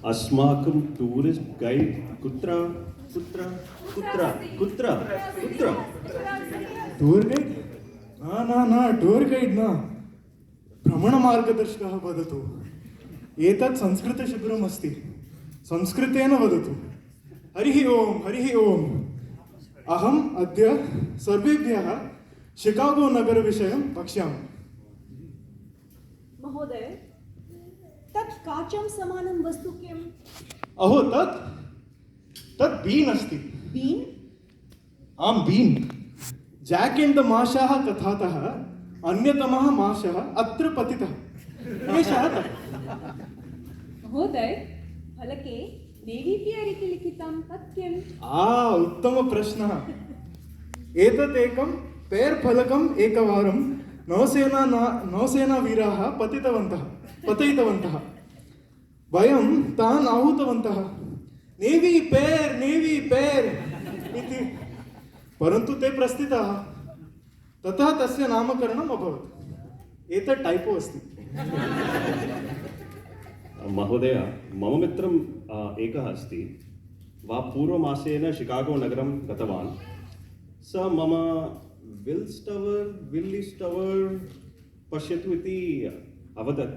अस्माकं tourist guide कुत्र कुत्र कुत्र कुत्र कुत्र टूर गाइड न टूर गाइड न भ्रमणमार्गदर्शकः वदतु। एतत् संस्कृतशिबिरम् अस्ति, संस्कृतेन वदतु। हरिः ओम्। अहम् अद्य सर्वेभ्यः शिकागो नगरविषयं वक्ष्यामि। महोदय, तत् काचं समानं वस्तु किम्? अहो तत् बीन् अस्ति। बीन्? आम् बीन्। जैक एंड द माशाः कथातः अन्यतमः माशः अत्र पतितः। एषः तत्। महोदय, फलके नेवी पियर् इति लिखितं तत् किम्? उत्तम प्रश्नः। एतत् एकं पेर् फलकम् एकवारं नौसेनावीराः पतितवन्तः। वयं तान् आहूतवन्तः नेवी पेर् इति, परन्तु ते प्रस्थिताः। ततः तस्य नामकरणम् अभवत्। एतत् टाइपो अस्ति। महोदय, मम मित्रम् एकः अस्ति। वा पूर्वमासेन शिकागो नगरं गतवान्। स मम विल्लिस् टवर् पश्यतु इति अवदत्।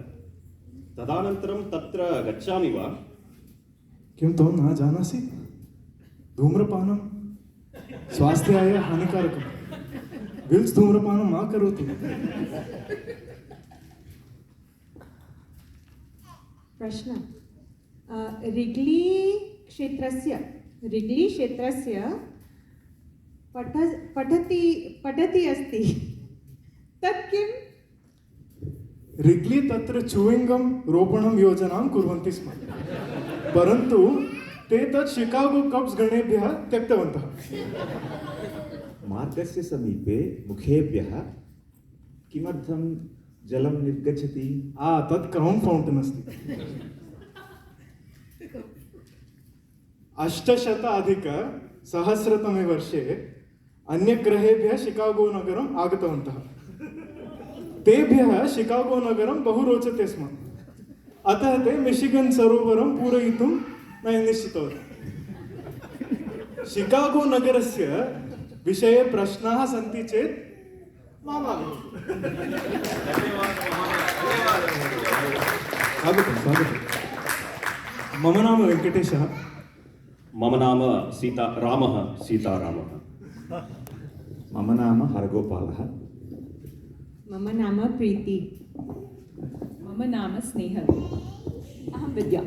तदनन्तरं तत्र गच्छामि वा? किं त्वं न जानासि? धूम्रपानं स्वास्थ्याय हानिकारकं। विल्स् धूम्रपानं मा करोतु। प्रश्न। रिग्ली क्षेत्रस्य पठति अस्ति तत् किम्? रिग्ली तत्र चूयिङ्गम् रोपणं योजनां कुर्वन्ति स्म, परन्तु ते तत् शिकागो कप्स् गणेभ्यः त्यक्तवन्तः। मार्गस्य समीपे मुखेभ्यः किमर्थं जलं निर्गच्छति? तत् क्रौन् फौण्टेन् अस्ति। 800-सहस्रतमे वर्षे अन्यग्रहेभ्यः शिकागो नगरम् आगतवन्तः। तेभ्यः शिकागो नगरं बहु रोचते स्म, अतः ते मिशिगन् सरोवरं पूरयितुं निश्चितवन्तः। शिकागो नगरस्य विषये प्रश्नाः सन्ति चेत् माम् स्वागतं। मम नाम वेङ्कटेशः। मम नाम सीतारामः। मम नाम हरगोपालः। मम नाम प्रीति। मम नाम स्नेहल। अहं विद्या।